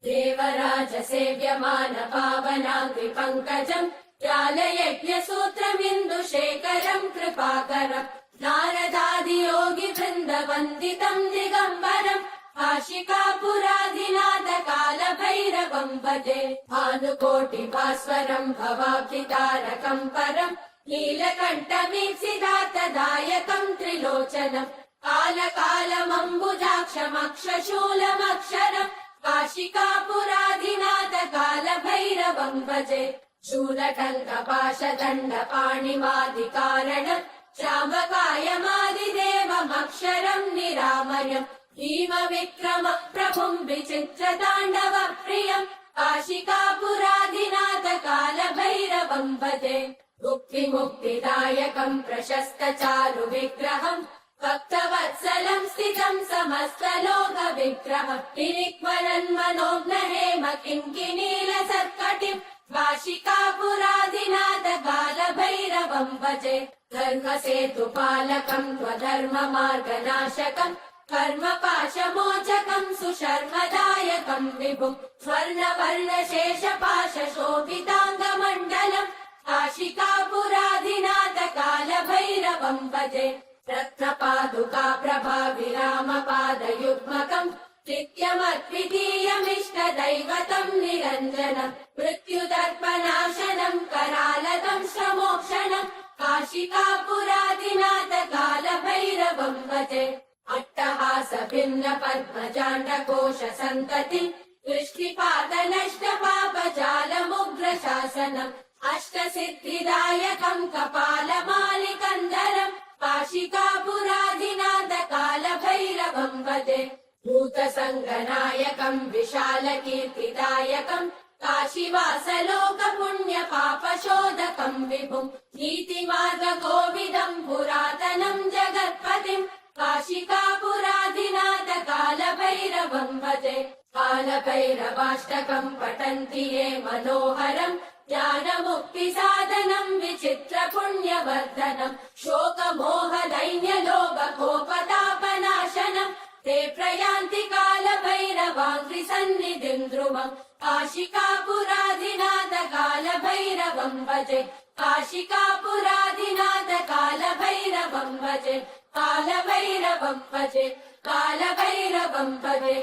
देवराज सेव्यमान पावनाङ्घ्रि पङ्कजम् ज्ञानयज्ञसूत्रमिन्दुशेखरम् कृपाकरम् नारदादियोगि वृन्दवन्दितम् दिगम्बरम् काशिकापुराधिनाथ कालभैरवम् भजे भानुकोटिभास्वरम् भवाब्धितारकम् परम् नीलकण्ठमीप्सितार्थदायकम् त्रिलोचनम् कालकालमम्बुजाक्षमक्षशूलमक्षरम् काशिकापुराधिनाथ कालभैरवम् भजे शूलटङ्कपाशदण्डपाणिमादिकारणम् श्यामकायमादिदेवमक्षरम् निरामयम् भीमविक्रम प्रभुम् विचित्रताण्डव प्रियम् काशिकापुराधिनाथ कालभैरवम् भजे मुक्तिमुक्तिदायकम् प्रशस्त चारु विग्रहम् भक्तवत्सलम् स्थितम् समस्तलोक विग्रहम् निरिक्मरन् मनोज्ञहेम किङ्किणीलसत्कटिम् काशिकापुराधिनाथ कालभैरवम् भजे धर्मसेतुपालकम् त्वधर्ममार्गनाशकम् कर्मपाशमोचकम् सुशर्मदायकम् विभुम् स्वर्णवर्णशेषपाशशोभिताङ्गमण्डलम् काशिकापुराधिनाथ कालभैरवम् भजे रत्नपादुका प्रभाविरामपादयुग्मकम् नित्यमद्वितीयमिष्टदैवतम् निरञ्जनम् मृत्युदर्पनाशनम् करालदम् श्रमोक्षणम् काशिकापुराधिनाथ कालभैरवम् भजे अट्टहास भिन्न पद्मजाण्डकोश सन्ततिम् दृष्टिपातनष्टपापजालमुग्रशासनम् अष्टसिद्धिदायकम् कपालमालिकन्दरम् काशिकापुराधिनाथ कालभैरवम् भजे भूतसङ्गनायकम् विशालकीर्तिदायकम् काशीवासलोकपुण्यपापशोधकम् विभुम् नीतिमार्गकोविदम् पुरातनम् जगत्पतिम् काशिकापुराधिनाथ कालभैरवम् भजे कालभैरवाष्टकम् पठन्ति ये मनोहरम् ज्ञानमुक्तिसाधनम् विचित्रपुण्यवर्धनम् शोकमोहदैन्यलोभकोपतापनाशनम् ते प्रयान्ति कालभैरवाङ्घ्रिसन्निधिम् ध्रुवम् काशिकापुराधिनाथ कालभैरवम् भजे काशिकापुराधिनाथ कालभैरवम् भजे कालभैरवम् भजे कालभैरवम् भजे